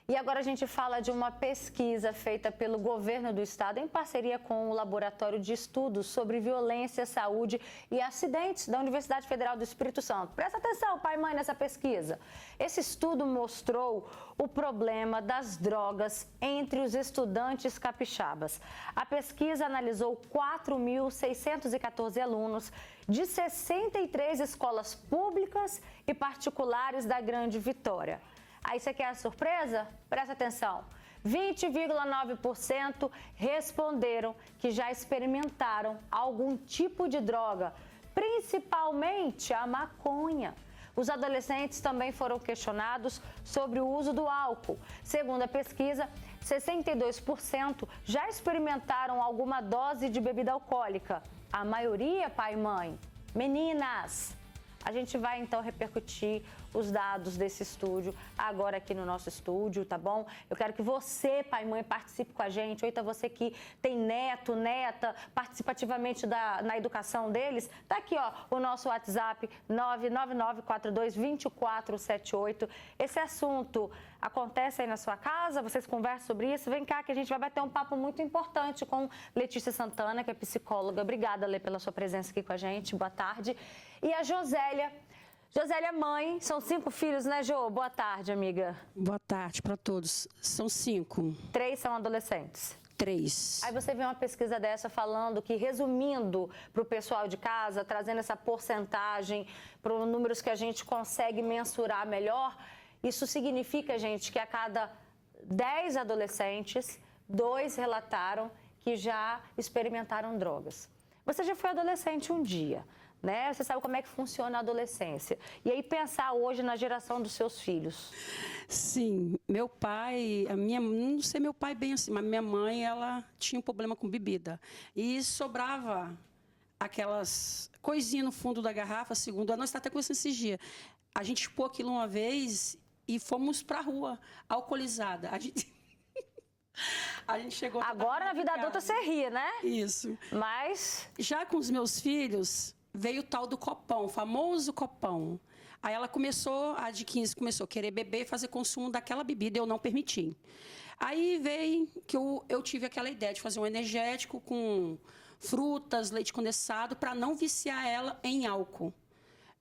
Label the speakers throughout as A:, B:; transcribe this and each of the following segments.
A: E agora a gente fala de uma pesquisa feita pelo governo do estado em parceria com o Laboratório de Estudos sobre Violência, Saúde e Acidentes da Universidade Federal do Espírito Santo. Presta atenção, pai e mãe, nessa pesquisa. Esse estudo mostrou o problema das drogas entre os estudantes capixabas. A pesquisa analisou 4.614 alunos de 63 escolas públicas e particulares da Grande Vitória. Aí você quer a surpresa? Presta atenção. 20,9% responderam que já experimentaram algum tipo de droga, principalmente a maconha. Os adolescentes também foram questionados sobre o uso do álcool. Segundo a pesquisa, 62% já experimentaram alguma dose de bebida alcoólica. A maioria, pai e mãe, meninas. A gente vai, então, repercutir os dados desse estúdio agora aqui no nosso estúdio, tá bom? Eu quero que você, pai e mãe, participe com a gente. Ou então você que tem neto, neta, participativamente na educação deles. Tá aqui, ó, o nosso WhatsApp, 999422478. Esse assunto acontece aí na sua casa? Vocês conversam sobre isso? Vem cá que a gente vai bater um papo muito importante com Letícia Santana, que é psicóloga. Obrigada, Lê, pela sua presença aqui com a gente. Boa tarde. E a Josélia. Josélia, mãe, são 5 filhos, né, Jô? Boa tarde, amiga.
B: Boa tarde para todos. São 5.
A: 3 são adolescentes.
B: 3.
A: Aí você vê uma pesquisa dessa falando que, resumindo para o pessoal de casa, trazendo essa porcentagem para os números que a gente consegue mensurar melhor, isso significa, gente, que a cada 10 adolescentes, 2 relataram que já experimentaram drogas. Você já foi adolescente um dia, né? Você sabe como é que funciona a adolescência. E aí pensar hoje na geração dos seus filhos.
B: Sim, meu pai, não sei meu pai bem assim, mas minha mãe, ela tinha um problema com bebida. E sobrava aquelas coisinhas no fundo da garrafa, segundo nós está até com isso esses dias. A gente expôs aquilo uma vez e fomos para a rua, alcoolizada. A gente chegou...
A: Agora, na vida adulta, você ri, né?
B: Isso.
A: Mas...
B: Já com os meus filhos, veio o tal do copão, o famoso copão. Aí ela começou, a de 15, começou a querer beber e fazer consumo daquela bebida, eu não permiti. Aí veio que eu tive aquela ideia de fazer um energético com frutas, leite condensado, para não viciar ela em álcool.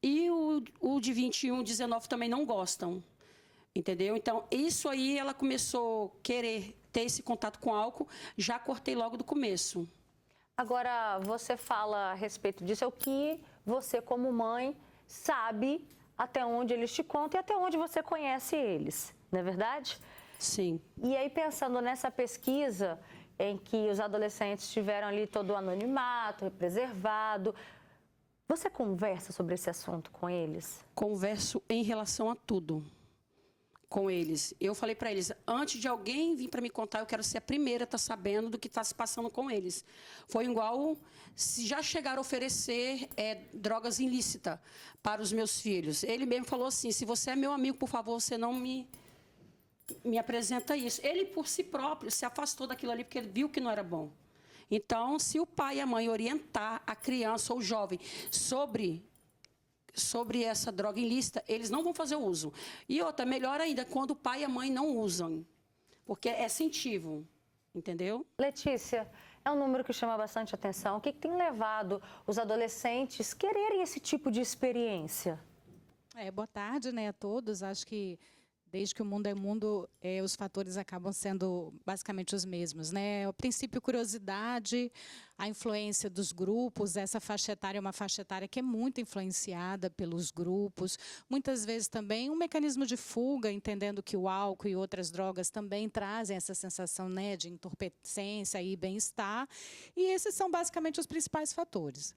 B: E o de 21, 19 também não gostam. Entendeu? Então, isso aí ela começou a querer ter esse contato com álcool, já cortei logo do começo.
A: Agora, você fala a respeito disso, é o que você, como mãe, sabe até onde eles te contam e até onde você conhece eles, não é verdade?
B: Sim.
A: E aí, pensando nessa pesquisa, em que os adolescentes tiveram ali todo o anonimato, preservado, você conversa sobre esse assunto com eles?
B: Converso em relação a tudo com eles. Eu falei para eles, antes de alguém vir para me contar, eu quero ser a primeira a estar sabendo do que está se passando com eles. Foi igual se já chegaram a oferecer drogas ilícitas para os meus filhos. Ele mesmo falou assim, se você é meu amigo, por favor, você não me apresenta isso. Ele, por si próprio, se afastou daquilo ali, porque ele viu que não era bom. Então, se o pai e a mãe orientar a criança ou o jovem sobre essa droga ilícita, eles não vão fazer uso. E outra, melhor ainda, quando o pai e a mãe não usam, porque é incentivo, entendeu?
A: Letícia, é um número que chama bastante atenção. O que tem levado os adolescentes a quererem esse tipo de experiência?
C: Boa tarde, né, a todos. Acho que desde que o mundo é mundo, os fatores acabam sendo basicamente os mesmos, né? O princípio, curiosidade, a influência dos grupos. Essa faixa etária é uma faixa etária que é muito influenciada pelos grupos. Muitas vezes também um mecanismo de fuga, entendendo que o álcool e outras drogas também trazem essa sensação, né, de entorpecência e bem-estar. E esses são basicamente os principais fatores.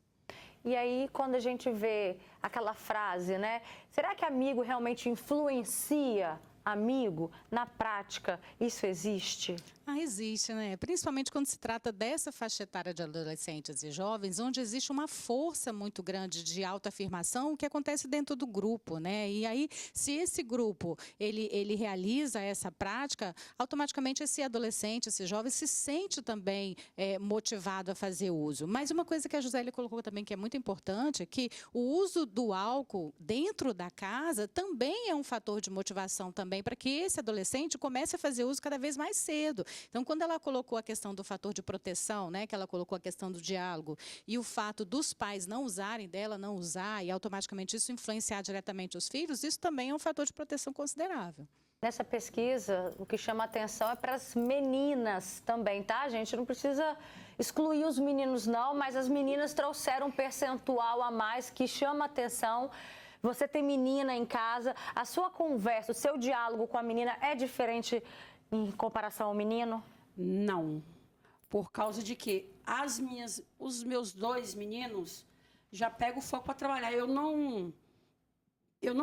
A: E aí, quando a gente vê aquela frase, né? Será que amigo realmente influencia amigo? Na prática, isso existe?
C: Existe, né? Principalmente quando se trata dessa faixa etária de adolescentes e jovens, onde existe uma força muito grande de autoafirmação que acontece dentro do grupo, né? E aí, se esse grupo, ele realiza essa prática, automaticamente esse adolescente, esse jovem, se sente também motivado a fazer uso. Mas uma coisa que a Josélia colocou também que é muito importante é que o uso do álcool dentro da casa também é um fator de motivação também também para que esse adolescente comece a fazer uso cada vez mais cedo. Então, quando ela colocou a questão do fator de proteção, né, que ela colocou a questão do diálogo e o fato dos pais não usarem, dela não usar e automaticamente isso influenciar diretamente os filhos, isso também é um fator de proteção considerável.
A: Nessa pesquisa, o que chama atenção é para as meninas também, tá? A gente não precisa excluir os meninos não, mas as meninas trouxeram um percentual a mais que chama atenção. Você tem menina em casa, a sua conversa, o seu diálogo com a menina é diferente em comparação ao menino?
B: Não. Por causa de que os meus 2 meninos já pegam o foco para trabalhar. Eu não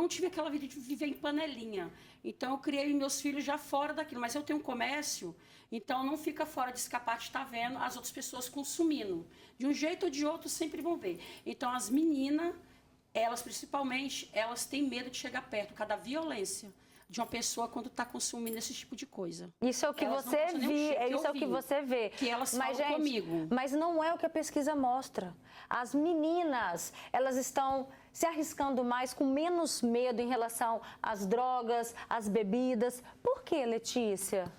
B: tive aquela vida de viver em panelinha. Então, eu criei meus filhos já fora daquilo. Mas eu tenho um comércio, então não fica fora de escapar de estar vendo as outras pessoas consumindo. De um jeito ou de outro, sempre vão ver. Então, as meninas, elas principalmente, elas têm medo de chegar perto, por causa da violência de uma pessoa quando está consumindo esse tipo de coisa.
A: Isso é o que você vê, isso é o que você vê.
B: Que elas falam comigo.
A: Mas não é o que a pesquisa mostra. As meninas, elas estão se arriscando mais, com menos medo em relação às drogas, às bebidas. Por que, Letícia?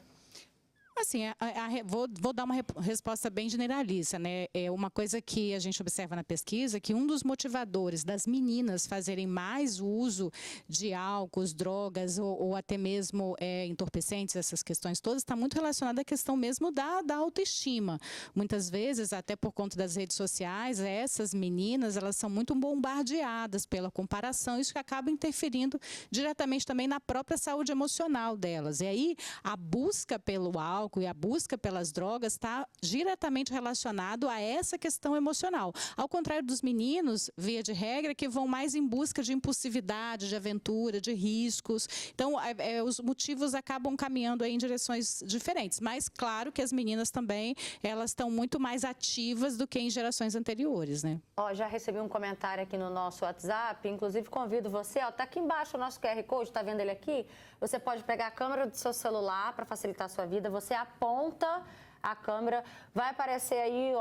C: Assim, vou dar uma resposta bem generalista, né? É uma coisa que a gente observa na pesquisa, que um dos motivadores das meninas fazerem mais uso de álcool, drogas ou até mesmo entorpecentes, essas questões todas, está muito relacionada à questão mesmo da autoestima. Muitas vezes, até por conta das redes sociais, essas meninas, elas são muito bombardeadas pela comparação, isso que acaba interferindo diretamente também na própria saúde emocional delas. E aí, a busca pelo álcool e a busca pelas drogas está diretamente relacionado a essa questão emocional. Ao contrário dos meninos, via de regra, que vão mais em busca de impulsividade, de aventura, de riscos. Então, os motivos acabam caminhando aí em direções diferentes. Mas, claro que as meninas também, elas estão muito mais ativas do que em gerações anteriores, né?
A: Já recebi um comentário aqui no nosso WhatsApp, inclusive convido você, tá aqui embaixo o nosso QR Code, tá vendo ele aqui? Você pode pegar a câmera do seu celular para facilitar a sua vida, você aponta a câmera, vai aparecer aí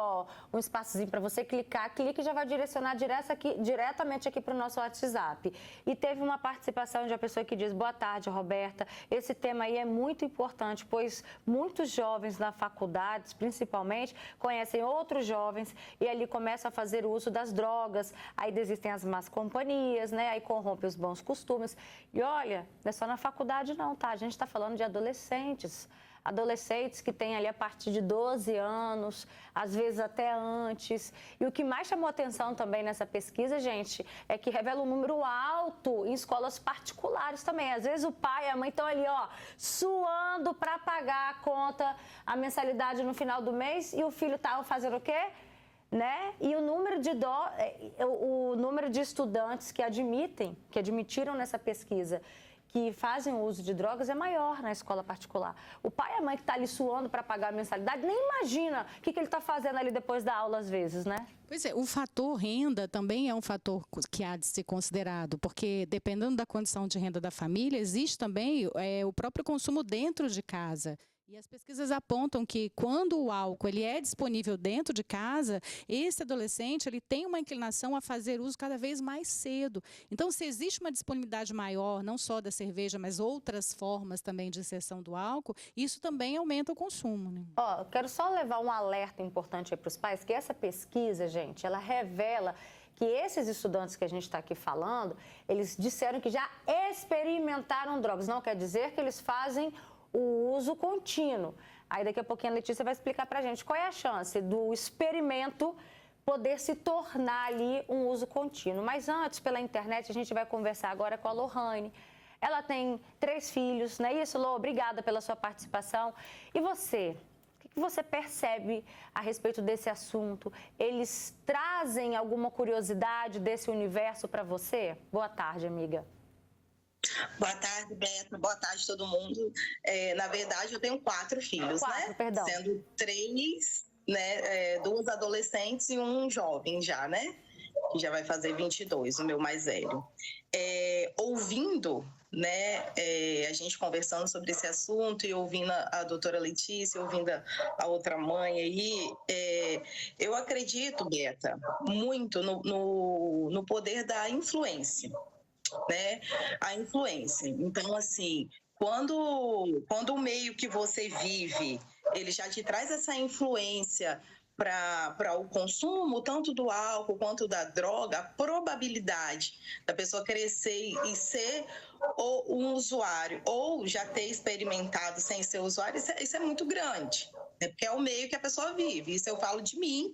A: um espaçozinho para você clicar, clique e já vai direcionar diretamente aqui para o nosso WhatsApp. E teve uma participação de uma pessoa que diz: boa tarde, Roberta, esse tema aí é muito importante, pois muitos jovens na faculdade, principalmente, conhecem outros jovens e ali começam a fazer uso das drogas, aí desistem as más companhias, né? Aí corrompem os bons costumes. E olha, não é só na faculdade não, tá? A gente está falando de adolescentes que têm ali a partir de 12 anos, às vezes até antes. E o que mais chamou atenção também nessa pesquisa, gente, é que revela um número alto em escolas particulares também. Às vezes o pai e a mãe estão ali, suando para pagar a conta, a mensalidade no final do mês, e o filho está fazendo o quê? Né? E o número de estudantes que admitiram nessa pesquisa, que fazem o uso de drogas é maior na escola particular. O pai e a mãe que está ali suando para pagar a mensalidade nem imagina o que ele está fazendo ali depois da aula às vezes, né?
C: Pois é, o fator renda também é um fator que há de ser considerado, porque dependendo da condição de renda da família, existe também o próprio consumo dentro de casa. E as pesquisas apontam que quando o álcool ele é disponível dentro de casa, esse adolescente ele tem uma inclinação a fazer uso cada vez mais cedo. Então, se existe uma disponibilidade maior, não só da cerveja, mas outras formas também de inserção do álcool, isso também aumenta o consumo, né?
A: Quero só levar um alerta importante para os pais, que essa pesquisa, gente, ela revela que esses estudantes que a gente está aqui falando, eles disseram que já experimentaram drogas. Não quer dizer que eles fazem o uso contínuo. Aí daqui a pouquinho a Letícia vai explicar para a gente qual é a chance do experimento poder se tornar ali um uso contínuo. Mas antes, pela internet, a gente vai conversar agora com a Lohane. Ela tem 3 filhos, não é isso, Lô? Obrigada pela sua participação. E você? O que você percebe a respeito desse assunto? Eles trazem alguma curiosidade desse universo para você? Boa tarde, amiga.
D: Boa tarde, Beto. Boa tarde, todo mundo. Na verdade, eu tenho 4 filhos,
A: 4,
D: né?
A: Perdão.
D: Sendo 3, né? 2 adolescentes e um jovem já, né? Que já vai fazer 22, o meu mais velho. Ouvindo, né? A gente conversando sobre esse assunto e ouvindo a doutora Letícia, ouvindo a outra mãe aí, eu acredito, Beta, muito no poder da influência. Né? A influência. Então, assim, quando o meio que você vive, ele já te traz essa influência para o consumo, tanto do álcool quanto da droga, a probabilidade da pessoa crescer e ser um usuário ou já ter experimentado sem ser usuário, isso é muito grande, né? Porque é o meio que a pessoa vive. Isso eu falo de mim,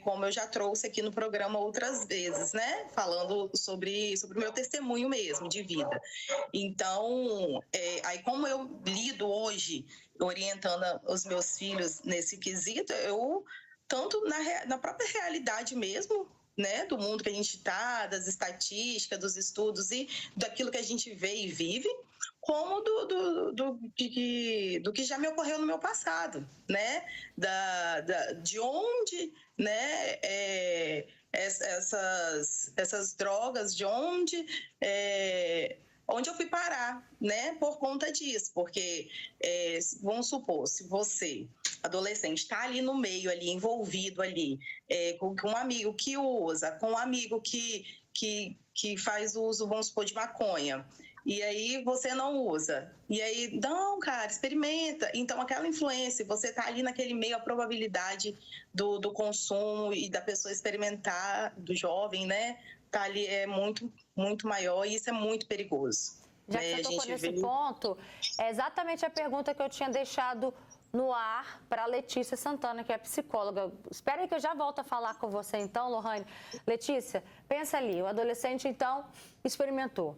D: como eu já trouxe aqui no programa outras vezes, né? Falando sobre o meu testemunho mesmo de vida. Então, aí como eu lido hoje, orientando os meus filhos nesse quesito, eu, tanto na própria realidade mesmo, né, do mundo que a gente está, das estatísticas, dos estudos e daquilo que a gente vê e vive, como do que já me ocorreu no meu passado, né? De onde, né, essas drogas, de onde eu fui parar, né, por conta disso, porque vamos supor, se você, adolescente, está ali no meio, ali envolvido ali, com um amigo que usa, com um amigo que faz uso, vamos supor, de maconha, e aí você não usa, e aí, não, cara, experimenta. Então, aquela influência, você está ali naquele meio, a probabilidade do consumo e da pessoa experimentar, do jovem, né, tá ali muito, muito maior, e isso é muito perigoso.
A: Já que você tocou nesse ponto, é exatamente a pergunta que eu tinha deixado no ar para a Letícia Santana, que é psicóloga. Espera aí que eu já volto a falar com você então, Lohane. Letícia, pensa ali, o adolescente então experimentou.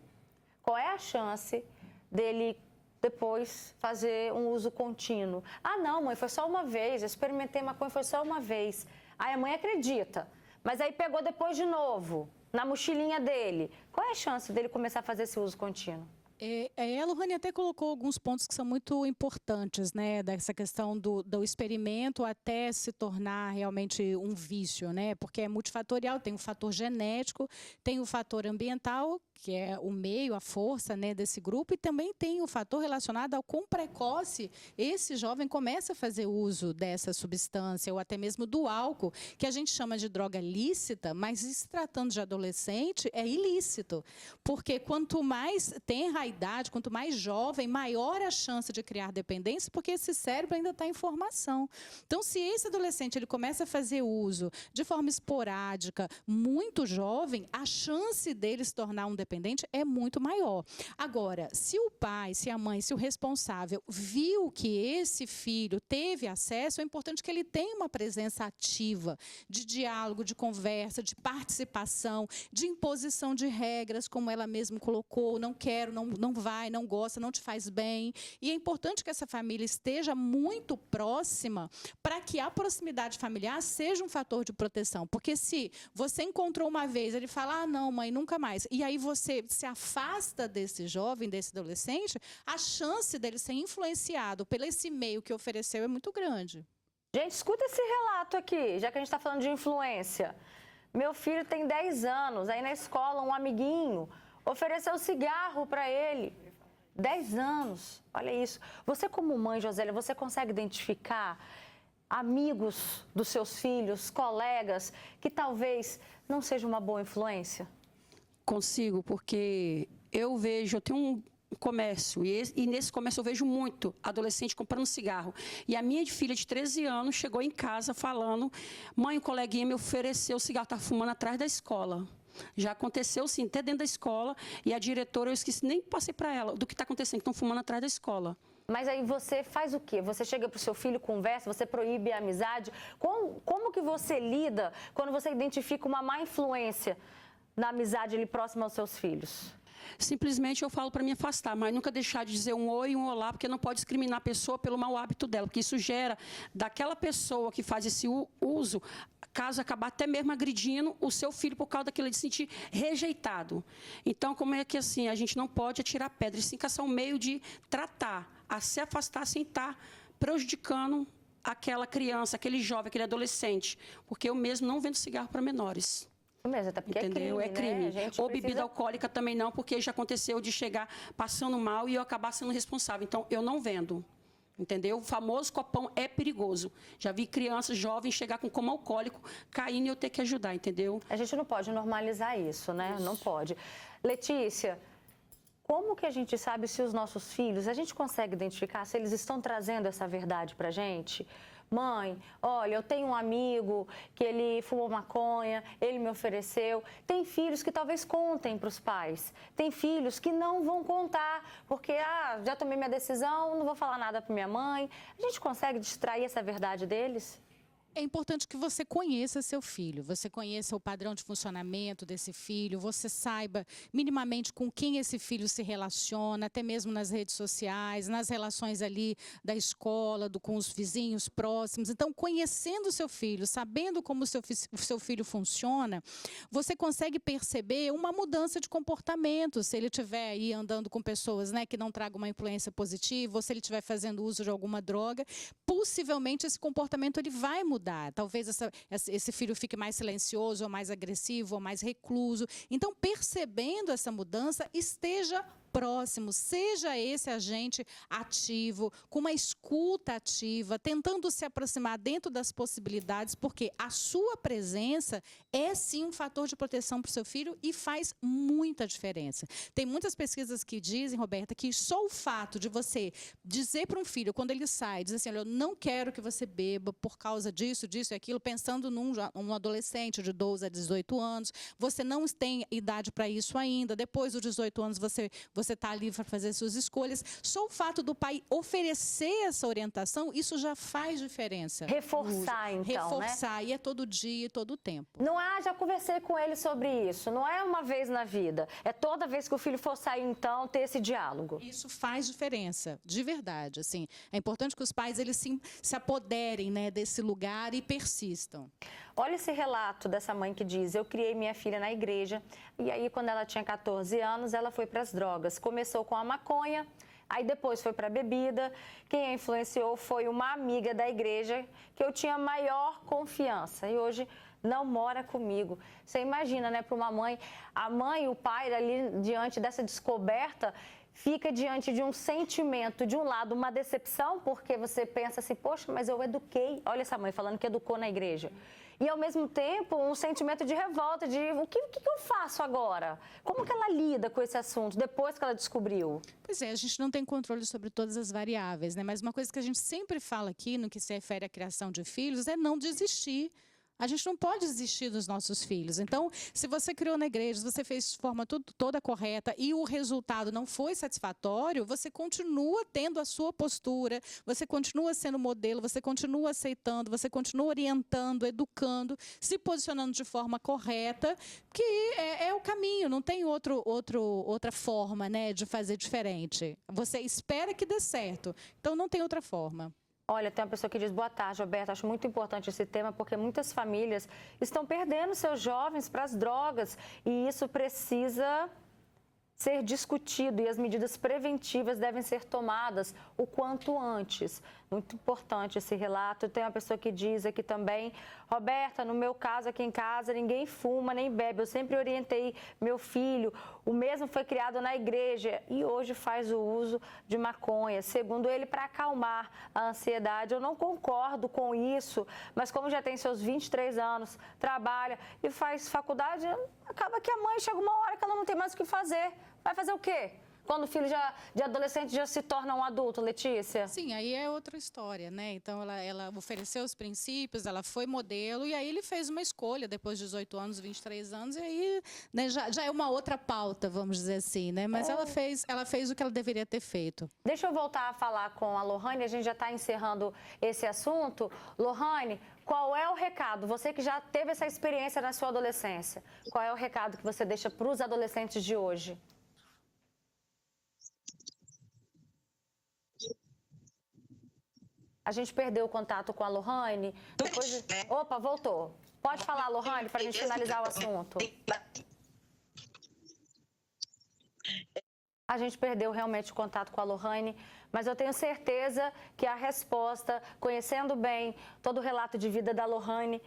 A: Qual é a chance dele depois fazer um uso contínuo? Ah, não, mãe, foi só uma vez, eu experimentei maconha, foi só uma vez. Aí a mãe acredita, mas aí pegou depois de novo, na mochilinha dele. Qual é a chance dele começar a fazer esse uso contínuo?
C: A Lohane até colocou alguns pontos que são muito importantes, né, dessa questão do experimento até se tornar realmente um vício, né, porque é multifatorial, tem o fator genético, tem o fator ambiental, que é o meio, a força, né, desse grupo, e também tem o fator relacionado ao quão precoce esse jovem começa a fazer uso dessa substância, ou até mesmo do álcool, que a gente chama de droga lícita, mas se tratando de adolescente, é ilícito, porque quanto mais tenra a idade, quanto mais jovem, maior a chance de criar dependência, porque esse cérebro ainda está em formação. Então, se esse adolescente ele começa a fazer uso de forma esporádica, muito jovem, a chance dele se tornar um dependente é muito maior. Agora, se o pai, se a mãe, se o responsável viu que esse filho teve acesso, é importante que ele tenha uma presença ativa de diálogo, de conversa, de participação, de imposição de regras, como ela mesma colocou, não quero, não vai, não gosta, não te faz bem. E é importante que essa família esteja muito próxima para que a proximidade familiar seja um fator de proteção. Porque se você encontrou uma vez, ele fala, ah, não, mãe, nunca mais. E aí você se afasta desse jovem, desse adolescente, a chance dele ser influenciado pelo esse meio que ofereceu é muito grande.
A: Gente, escuta esse relato aqui, já que a gente está falando de influência. Meu filho tem 10 anos, aí na escola um amiguinho ofereceu cigarro para ele. 10 anos, olha isso. Você como mãe, Josélia, você consegue identificar amigos dos seus filhos, colegas, que talvez não seja uma boa influência?
B: Consigo, porque eu tenho um comércio, e nesse comércio eu vejo muito adolescente comprando cigarro. E a minha filha de 13 anos chegou em casa falando, mãe, o coleguinha me ofereceu cigarro, estava fumando atrás da escola. Já aconteceu, sim, até dentro da escola, e a diretora, eu esqueci, nem passei para ela do que está acontecendo, que estão fumando atrás da escola.
A: Mas aí você faz o quê? Você chega para o seu filho, conversa, você proíbe a amizade? Como que você lida quando você identifica uma má influência na amizade ali próxima aos seus filhos?
B: Simplesmente eu falo para me afastar, mas nunca deixar de dizer um oi e um olá, porque não pode discriminar a pessoa pelo mau hábito dela, porque isso gera daquela pessoa que faz esse uso, caso acabar até mesmo agredindo o seu filho por causa daquilo de se sentir rejeitado. Então, como é que assim, a gente não pode atirar pedra, e sim caçar um meio de tratar, a se afastar sem estar prejudicando aquela criança, aquele jovem, aquele adolescente, porque eu mesmo não vendo cigarro para menores.
A: Mesmo, até porque
B: entendeu?
A: É crime.
B: Né? Ou bebida alcoólica também não, porque já aconteceu de chegar passando mal e eu acabar sendo responsável. Então, eu não vendo. Entendeu? O famoso copão é perigoso. Já vi crianças jovens chegar com coma alcoólico, caindo e eu ter que ajudar, entendeu?
A: A gente não pode normalizar isso, né? Isso. Não pode. Letícia, Como que a gente sabe se os nossos filhos, a gente consegue identificar se eles estão trazendo essa verdade pra gente? Mãe, olha, eu tenho um amigo que ele fumou maconha, ele me ofereceu. Tem filhos que talvez contem para os pais. Tem filhos que não vão contar, porque, já tomei minha decisão, não vou falar nada para minha mãe. A gente consegue distrair essa verdade deles?
C: É importante que você conheça seu filho, você conheça o padrão de funcionamento desse filho, você saiba minimamente com quem esse filho se relaciona, até mesmo nas redes sociais, nas relações ali da escola, com os vizinhos próximos. Então, conhecendo o seu filho, sabendo como o seu filho funciona, você consegue perceber uma mudança de comportamento. Se ele estiver aí andando com pessoas, né, que não tragam uma influência positiva, ou se ele estiver fazendo uso de alguma droga, possivelmente esse comportamento ele vai mudar. Talvez esse filho fique mais silencioso, ou mais agressivo, ou mais recluso. Então, percebendo essa mudança, esteja próximo, seja esse agente ativo, com uma escuta ativa, tentando se aproximar dentro das possibilidades, porque a sua presença é sim um fator de proteção para o seu filho e faz muita diferença. Tem muitas pesquisas que dizem, Roberta, que só o fato de você dizer para um filho, quando ele sai, dizer assim, olha, eu não quero que você beba por causa disso, disso e aquilo, pensando num adolescente de 12 a 18 anos, você não tem idade para isso ainda, depois dos 18 anos você está livre para fazer suas escolhas. Só o fato do pai oferecer essa orientação, isso já faz diferença.
A: Reforçar, então,
C: Reforçar,
A: né?
C: E é todo dia, todo tempo.
A: Não já conversei com ele sobre isso. Não é uma vez na vida. É toda vez que o filho for sair, então, ter esse diálogo.
C: Isso faz diferença, de verdade. Assim, é importante que os pais eles se apoderem, né, desse lugar e persistam.
A: Olha esse relato dessa mãe que diz, eu criei minha filha na igreja e aí quando ela tinha 14 anos, ela foi para as drogas. Começou com a maconha, aí depois foi para a bebida. Quem a influenciou foi uma amiga da igreja que eu tinha maior confiança e hoje não mora comigo. Você imagina, né, para uma mãe, a mãe e o pai ali diante dessa descoberta fica diante de um sentimento, de um lado, uma decepção, porque você pensa assim, poxa, mas eu eduquei. Olha essa mãe falando que educou na igreja. E, ao mesmo tempo, um sentimento de revolta, de o que eu faço agora? Como que ela lida com esse assunto, depois que ela descobriu?
C: Pois é, a gente não tem controle sobre todas as variáveis, né? Mas uma coisa que a gente sempre fala aqui, no que se refere à criação de filhos, é não desistir. A gente não pode desistir dos nossos filhos. Então, se você criou na igreja, se você fez de forma toda correta e o resultado não foi satisfatório, você continua tendo a sua postura, você continua sendo modelo, você continua aceitando, você continua orientando, educando, se posicionando de forma correta, que é o caminho, não tem outra forma, né, de fazer diferente. Você espera que dê certo, então não tem outra forma.
A: Olha, tem uma pessoa que diz, boa tarde, Roberta, acho muito importante esse tema, porque muitas famílias estão perdendo seus jovens para as drogas e isso precisa ser discutido e as medidas preventivas devem ser tomadas o quanto antes. Muito importante esse relato. Tem uma pessoa que diz aqui também, Roberta, no meu caso, aqui em casa, ninguém fuma nem bebe. Eu sempre orientei meu filho, o mesmo foi criado na igreja e hoje faz o uso de maconha, segundo ele, para acalmar a ansiedade. Eu não concordo com isso, mas como já tem seus 23 anos, trabalha e faz faculdade, acaba que a mãe chega uma hora que ela não tem mais o que fazer. Vai fazer o quê? Quando o filho de adolescente já se torna um adulto, Letícia?
C: Sim, aí é outra história, né? Então, ela ofereceu os princípios, ela foi modelo, e aí ele fez uma escolha, depois de 18 anos, 23 anos, e aí, né, já é uma outra pauta, vamos dizer assim, né? Mas ela fez o que ela deveria ter feito.
A: Deixa eu voltar a falar com a Lohane, a gente já está encerrando esse assunto. Lohane, qual é o recado? Você que já teve essa experiência na sua adolescência, qual é o recado que você deixa para os adolescentes de hoje? A gente perdeu o contato com a Lohane. Depois... Opa, voltou. Pode falar, Lohane, para a gente finalizar o assunto. A gente perdeu realmente o contato com a Lohane, mas eu tenho certeza que a resposta, conhecendo bem todo o relato de vida da Lohane,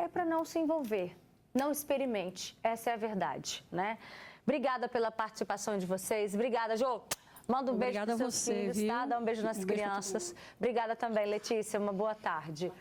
A: é para não se envolver. Não experimente. Essa é a verdade, né? Obrigada pela participação de vocês. Obrigada, Jô. Manda um beijo para os seus filhos, tá? Dá um beijo nas crianças. Obrigada também, Letícia. Uma boa tarde.